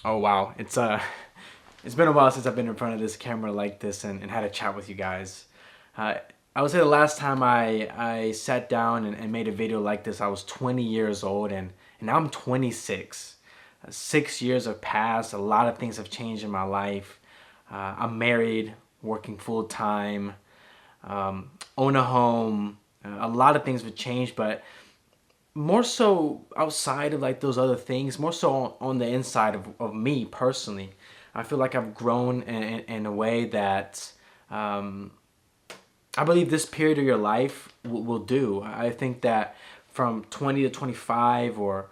Oh wow, it's been a while since I've been in front of this camera like this and had a chat with you guys. Uh, I would say the last time I sat down and made a video like this, I was 20 years old, and now I'm 26. 6 years have passed. A lot of things have changed in my life. I'm married, working full time, own a home. A lot of things have changed, but more so outside of like those other things, more so on the inside of me personally. I feel like I've grown in a way that um, I believe this period of your life will do. I think that from 20 to 25, or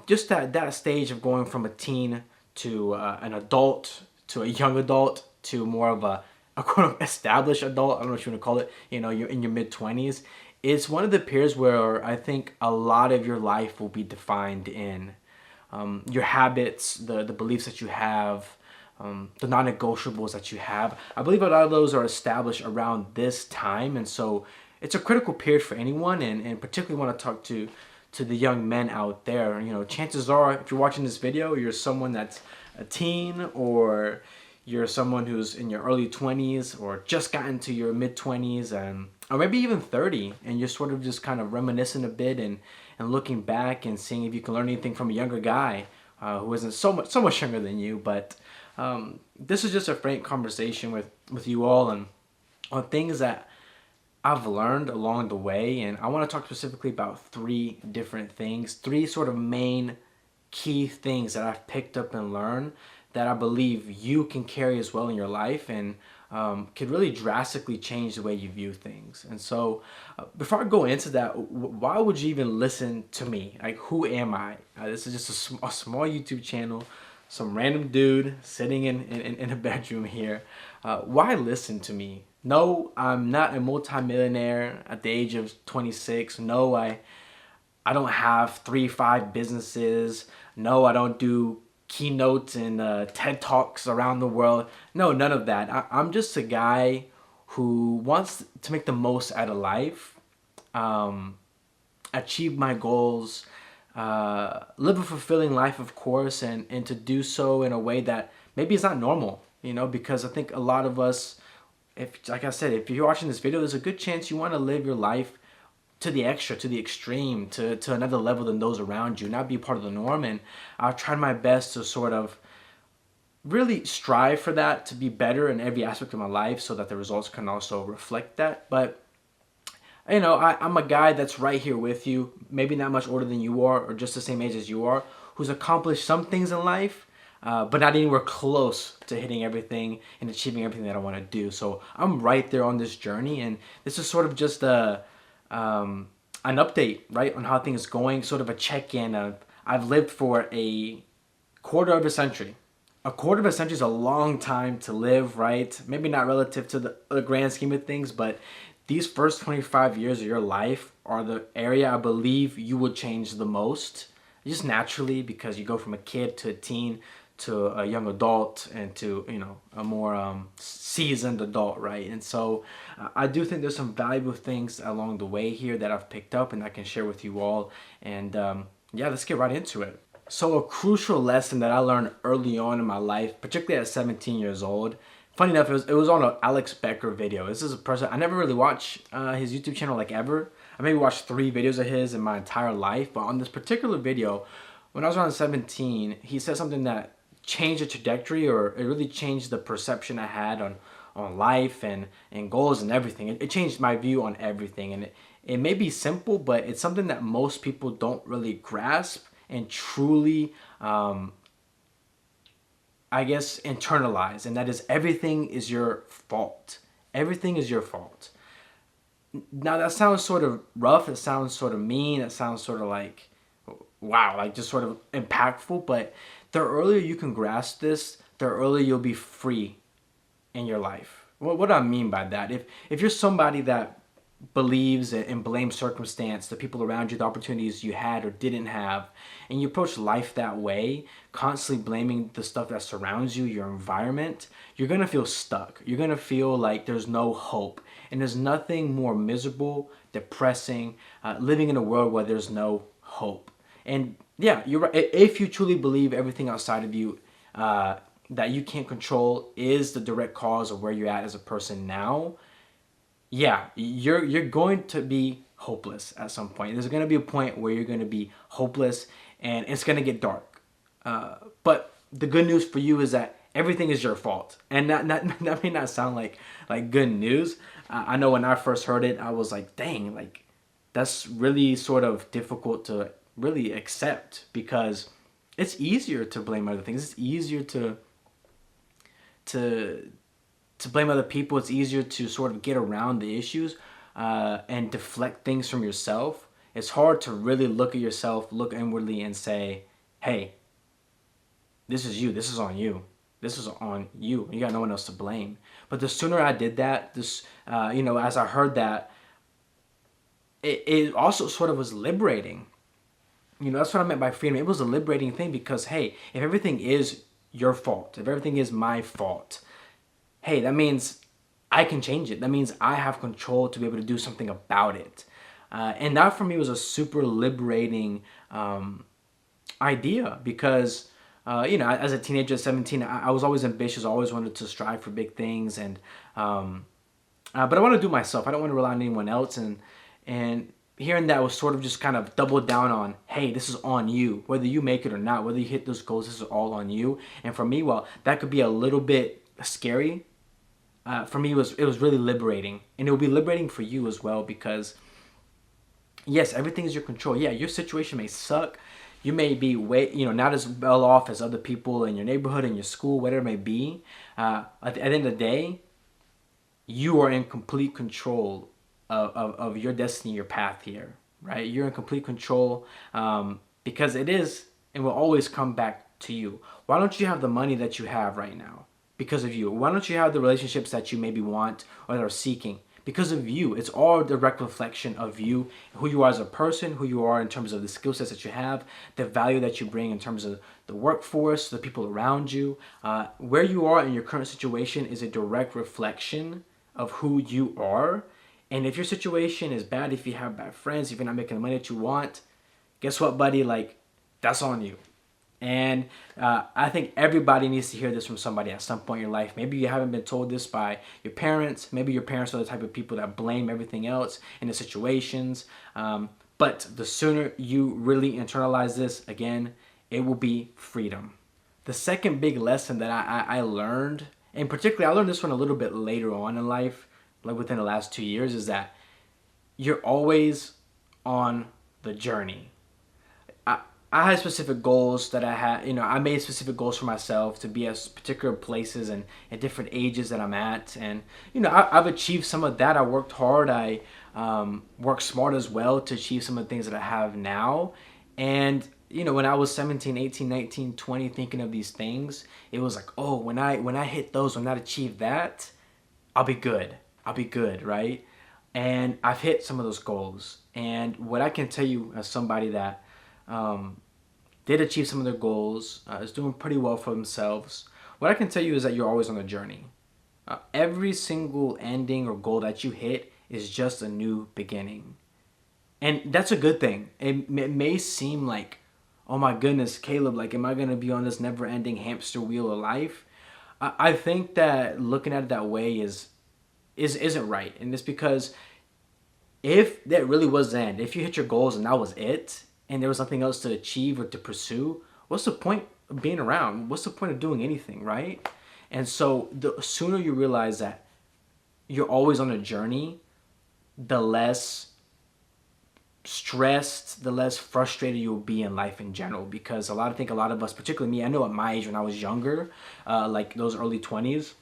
just that stage of going from a teen to an adult to a young adult to more of a quote established adult. I don't know what you want to call it. You know, you're in your mid 20s. It's one of the periods where I think a lot of your life will be defined in your habits, the beliefs that you have, the non-negotiables that you have. I believe a lot of those are established around this time, and so it's a critical period for anyone, and particularly want to talk to the young men out there. You know, chances are, if you're watching this video, you're someone that's a teen, or you're someone who's in your early 20s, or just got into your mid 20s, and or maybe even 30, and you're sort of just kind of reminiscing a bit and looking back and seeing if you can learn anything from a younger guy who isn't so much younger than you. But this is just a frank conversation with you all and on things that I've learned along the way, and I want to talk specifically about three different things, three sort of main key things that I've picked up and learned that I believe you can carry as well in your life, and could really drastically change the way you view things. And so, before I go into that, why would you even listen to me? Like, who am I? This is just a small YouTube channel, some random dude sitting in a bedroom here. Why listen to me? No, I'm not a multimillionaire at the age of 26. No, I don't have 3, 5 businesses. No, I don't do keynotes and TED Talks around the world. No, none of that. I'm just a guy who wants to make the most out of life, achieve my goals, live a fulfilling life, of course, and to do so in a way that maybe is not normal, you know, because I think a lot of us, if, like I said, if you're watching this video, there's a good chance you want to live your life to the extra, to the extreme, to another level than those around you, not be part of the norm. And I've tried my best to sort of really strive for that, to be better in every aspect of my life so that the results can also reflect that. But you know, I'm a guy that's right here with you, maybe not much older than you are, or just the same age as you are, who's accomplished some things in life, but not anywhere close to hitting everything and achieving everything that I want to do. So I'm right there on this journey, and this is sort of just an update, right, on how things are going, sort of a check-in of I've lived for a quarter of a century. A quarter of a century is a long time to live, right? Maybe not relative to the grand scheme of things, but these first 25 years of your life are the area I believe you will change the most, just naturally, because you go from a kid to a teen to a young adult and to, you know, a more seasoned adult, right? And so I do think there's some valuable things along the way here that I've picked up and I can share with you all. And yeah, let's get right into it. So a crucial lesson that I learned early on in my life, particularly at 17 years old, funny enough, it was on an Alex Becker video. This is a person, I never really watched his YouTube channel like ever. I maybe watched 3 videos of his in my entire life, but on this particular video, when I was around 17, he said something that changed the trajectory, or it really changed the perception I had on life and goals and everything. It changed my view on everything, and it may be simple, but it's something that most people don't really grasp and truly I guess internalize, and that is everything is your fault. Everything is your fault. Now that sounds sort of rough, it sounds sort of mean, it sounds sort of like, wow, like just sort of impactful, but the earlier you can grasp this, the earlier you'll be free in your life. What do I mean by that? If you're somebody that believes and blames circumstance, the people around you, the opportunities you had or didn't have, and you approach life that way, constantly blaming the stuff that surrounds you, your environment, you're gonna feel stuck. You're gonna feel like there's no hope. And there's nothing more miserable, depressing, living in a world where there's no hope. And yeah, you're right. If you truly believe everything outside of you that you can't control is the direct cause of where you're at as a person now, yeah, you're going to be hopeless at some point. There's going to be a point where you're going to be hopeless, and it's going to get dark. But the good news for you is that everything is your fault, and that may not sound like good news. I know when I first heard it, I was like, dang, like that's really sort of difficult to really accept, because it's easier to blame other things. It's easier to blame other people. It's easier to sort of get around the issues and deflect things from yourself. It's hard to really look at yourself, look inwardly, and say, hey, this is you. This is on you. This is on you. You got no one else to blame. But the sooner I did that, as I heard that, it also sort of was liberating. That's what I meant by freedom. It was a liberating thing, because, hey, if everything is your fault, if everything is my fault, hey, that means I can change it. That means I have control to be able to do something about it. And that for me was a super liberating idea, because, as a teenager at 17, I was always ambitious, always wanted to strive for big things. And but I want to do myself. I don't want to rely on anyone else. And hearing that was sort of just kind of double down on, hey, this is on you. Whether you make it or not, whether you hit those goals, this is all on you. And for me, well, that could be a little bit scary. For me, it was really liberating, and it will be liberating for you as well, because yes, everything is your control. Yeah, your situation may suck. You may be not as well off as other people in your neighborhood, in your school, whatever it may be. At the end of the day, you are in complete control of your destiny, your path here, right? You're in complete control, because it is and will always come back to you. Why don't you have the money that you have right now? Because of you. Why don't you have the relationships that you maybe want or that are seeking? Because of you. It's all a direct reflection of you, who you are as a person, who you are in terms of the skill sets that you have, the value that you bring in terms of the workforce, the people around you. Where you are in your current situation is a direct reflection of who you are. And if your situation is bad, if you have bad friends, if you're not making the money that you want, guess what, buddy? Like, that's on you. And I think everybody needs to hear this from somebody at some point in your life. Maybe you haven't been told this by your parents. Maybe your parents are the type of people that blame everything else in the situations. But the sooner you really internalize this, again, it will be freedom. The second big lesson that I learned, and particularly I learned this one a little bit later on in life, like within the last 2 years, is that you're always on the journey. I had specific goals that I had, I made specific goals for myself to be at particular places and at different ages that I'm at. And, I've achieved some of that. I worked hard. I worked smart as well to achieve some of the things that I have now. And, when I was 17, 18, 19, 20, thinking of these things, it was like, oh, when I hit those, when I achieve that, I'll be good. I'll be good, right? And I've hit some of those goals. And what I can tell you as somebody that did achieve some of their goals, is doing pretty well for themselves, what I can tell you is that you're always on a journey. Every single ending or goal that you hit is just a new beginning. And that's a good thing. It may seem like, oh my goodness, Caleb, like, am I going to be on this never-ending hamster wheel of life? I think that looking at it that way isn't right. And it's because if that really was the end, if you hit your goals and that was it, and there was nothing else to achieve or to pursue, what's the point of being around? What's the point of doing anything, right? And so the sooner you realize that you're always on a journey, the less stressed, the less frustrated you'll be in life in general. Because I think a lot of us, particularly me, I know at my age when I was younger, like those early 20s,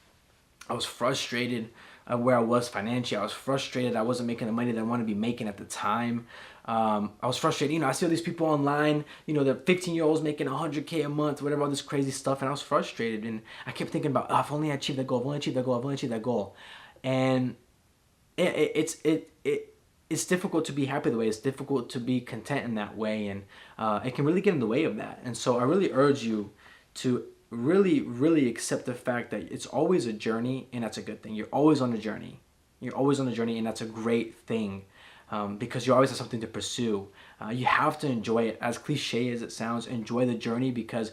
I was frustrated where I was financially. I was frustrated I wasn't making the money that I wanted to be making at the time. I was frustrated. I see all these people online, the 15-year-olds making 100K a month, whatever, all this crazy stuff. And I was frustrated. And I kept thinking about, if only I achieved that goal, if only I achieved that goal, if only I achieved that goal. And it's difficult to be happy the way. It's difficult to be content in that way. And it can really get in the way of that. And so I really urge you to really, really accept the fact that it's always a journey, and that's a good thing. You're always on a journey. You're always on a journey, and that's a great thing. Because you always have something to pursue. You have to enjoy it. As cliche as it sounds, enjoy the journey, because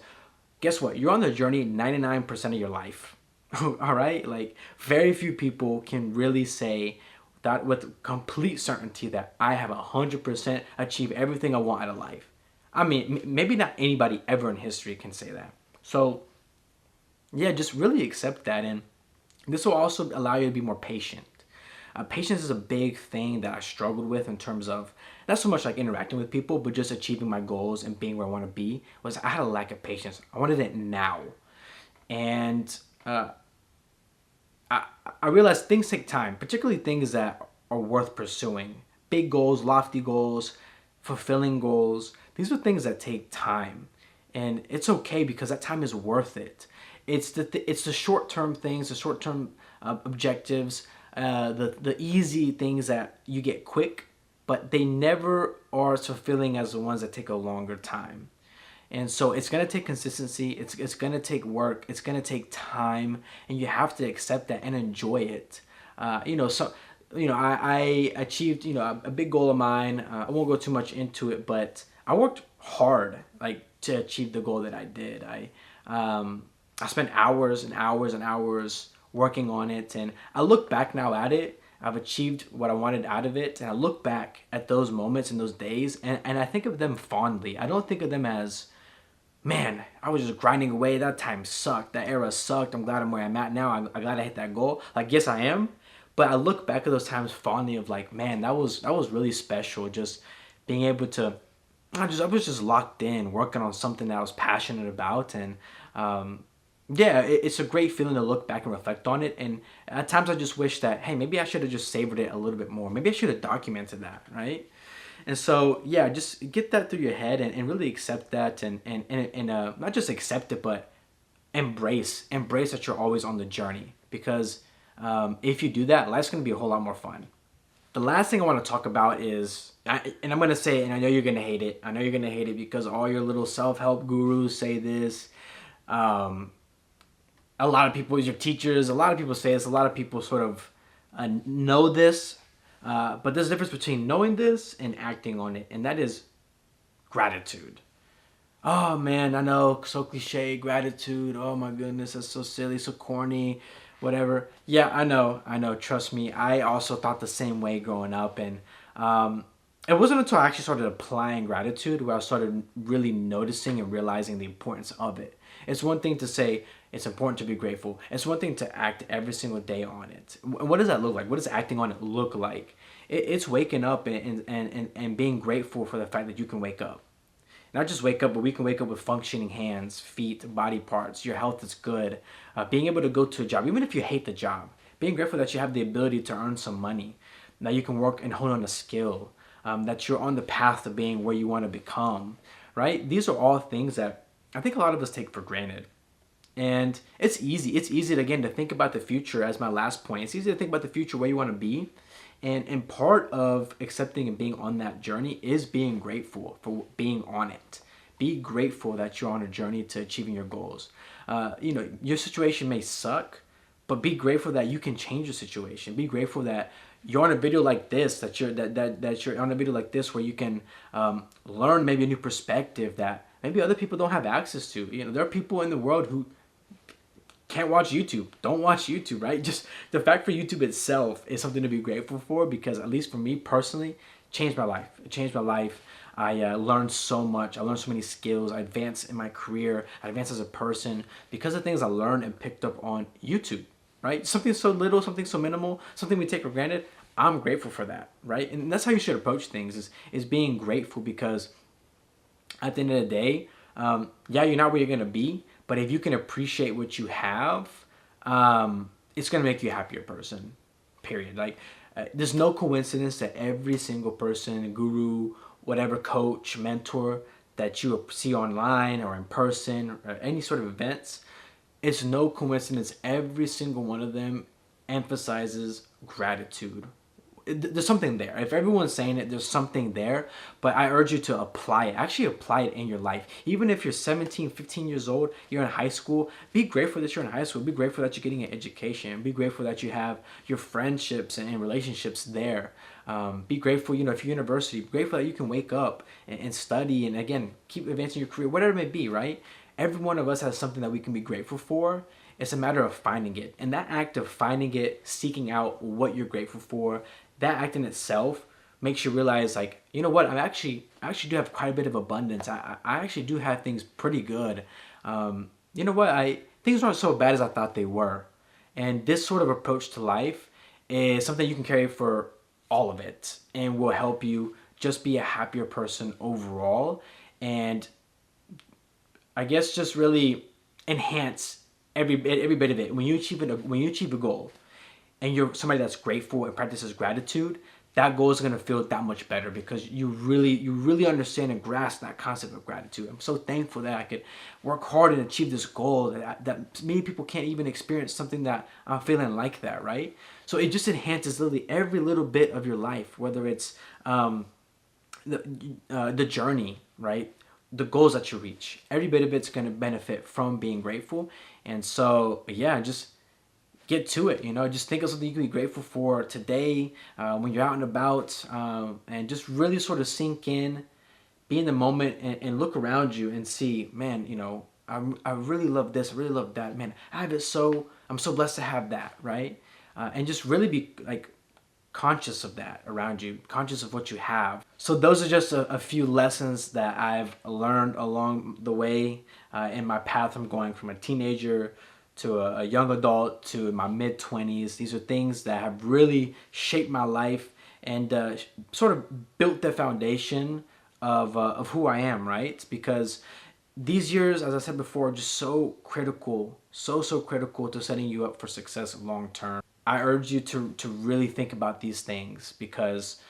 guess what? You're on the journey 99% of your life. All right? Like, very few people can really say that with complete certainty that I have 100% achieved everything I want out of life. I mean, maybe not anybody ever in history can say that. So, yeah, just really accept that. And this will also allow you to be more patient. Patience is a big thing that I struggled with in terms of not so much like interacting with people, but just achieving my goals and being where I want to be. Was I had a lack of patience. I wanted it now, and I realized things take time, particularly things that are worth pursuing. Big goals, lofty goals, fulfilling goals. These are things that take time, and it's okay because that time is worth it. It's the short term things, the short term objectives, the easy things that you get quick, but they never are as fulfilling as the ones that take a longer time. And so it's going to take consistency, it's going to take work, it's going to take time, and you have to accept that and enjoy it. I achieved, a big goal of mine. I won't go too much into it, but I worked hard, like, to achieve the goal that I did. I spent hours and hours and hours working on it, and I look back now at it. I've achieved what I wanted out of it, and I look back at those moments and those days, and I think of them fondly. I don't think of them as, man, I was just grinding away. That time sucked. That era sucked. I'm glad I'm where I'm at now. I'm glad I hit that goal. Like, yes, I am. But I look back at those times fondly of like, man, that was really special. Just being able to, I was just locked in, working on something that I was passionate about, and yeah, it's a great feeling to look back and reflect on it. And at times I just wish that, hey, maybe I should have just savored it a little bit more. Maybe I should have documented that, right? And so, yeah, just get that through your head and really accept that, and not just accept it, but embrace that you're always on the journey. Because if you do that, life's going to be a whole lot more fun. The last thing I want to talk about is, and I'm going to say it, and I know you're going to hate it. I know you're going to hate it because all your little self-help gurus say this. A lot of people, your teachers, a lot of people say this. A lot of people sort of know this. But there's a difference between knowing this and acting on it, and that is gratitude. Oh man, I know, so cliche, gratitude. Oh my goodness, that's so silly, so corny, whatever. Yeah, I know. Trust me, I also thought the same way growing up, and it wasn't until I actually started applying gratitude where I started really noticing and realizing the importance of it. It's one thing to say it's important to be grateful. It's one thing to act every single day on it. What does that look like? What does acting on it look like? It's waking up and being grateful for the fact that you can wake up. Not just wake up, but we can wake up with functioning hands, feet, body parts. Your health is good. Being able to go to a job, even if you hate the job. Being grateful that you have the ability to earn some money. That you can work and hone on a skill. That you're on the path to being where you want to become. Right? These are all things that I think a lot of us take for granted. And it's easy. It's easy, again, to think about the future as my last point. It's easy to think about the future, where you want to be. And part of accepting and being on that journey is being grateful for being on it. Be grateful that you're on a journey to achieving your goals. Your situation may suck, but be grateful that you can change your situation. Be grateful that you're on a video like this, that you're on a video like this where you can learn maybe a new perspective that maybe other people don't have access to. There are people in the world who can't watch YouTube. Don't watch YouTube, right? Just the fact for YouTube itself is something to be grateful for, because at least for me personally, it changed my life. It changed my life. I learned so much. I learned so many skills. I advanced in my career. I advanced as a person because of things I learned and picked up on YouTube, right? Something so little, something so minimal, something we take for granted. I'm grateful for that, right? And that's how you should approach things, is being grateful, because at the end of the day, yeah, you're not where you're going to be, but if you can appreciate what you have, it's going to make you a happier person, period. Like, there's no coincidence that every single person, guru, whatever, coach, mentor that you see online or in person or any sort of events, it's no coincidence every single one of them emphasizes gratitude. There's something there. If everyone's saying it, there's something there. But I urge you to apply it. Actually apply it in your life. Even if you're 17, 15 years old, you're in high school, be grateful that you're in high school. Be grateful that you're getting an education. Be grateful that you have your friendships and relationships there. Be grateful, if you're university, be grateful that you can wake up and study and, again, keep advancing your career, whatever it may be, right? Every one of us has something that we can be grateful for. It's a matter of finding it. And that act of finding it, seeking out what you're grateful for, that act in itself makes you realize, like, you know what, I actually do have quite a bit of abundance. I actually do have things pretty good. You know what, things aren't so bad as I thought they were. And this sort of approach to life is something you can carry for all of it and will help you just be a happier person overall. And I guess just really enhance every bit of it. When you achieve a goal, and you're somebody that's grateful and practices gratitude, that goal is gonna feel that much better because you really understand and grasp that concept of gratitude. I'm so thankful that I could work hard and achieve this goal that many people can't even experience something that I'm feeling like that, right? So it just enhances literally every little bit of your life, whether it's the journey, right? The goals that you reach. Every bit of it's going to benefit from being grateful. And so, yeah, just get to it. Just think of something you can be grateful for today, when you're out and about, and just really sort of sink in, be in the moment, and look around you and see, man, I really love this, I really love that, man, I'm so blessed to have that, right? And just really be like conscious of that around you, conscious of what you have. So those are just a few lessons that I've learned along the way in my path from going from a teenager to a young adult to my mid-20s. These are things that have really shaped my life and sort of built the foundation of who I am, right? Because these years, as I said before, are just so critical, so critical to setting you up for success long term. I urge you to really think about these things because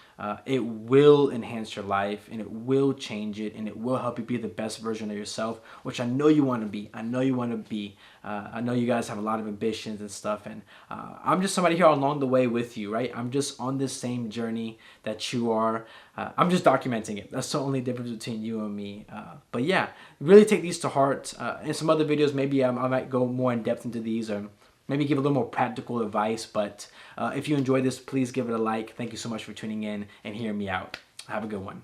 it will enhance your life and it will change it and it will help you be the best version of yourself, which I know you want to be. I know you want to be. I know you guys have a lot of ambitions and stuff, and I'm just somebody here along the way with you, right? I'm just on this same journey that you are. I'm just documenting it. That's the only difference between you and me. But yeah, really take these to heart. In some other videos, maybe I might go more in depth into these, or maybe give a little more practical advice. But if you enjoyed this, please give it a like. Thank you so much for tuning in and hearing me out. Have a good one.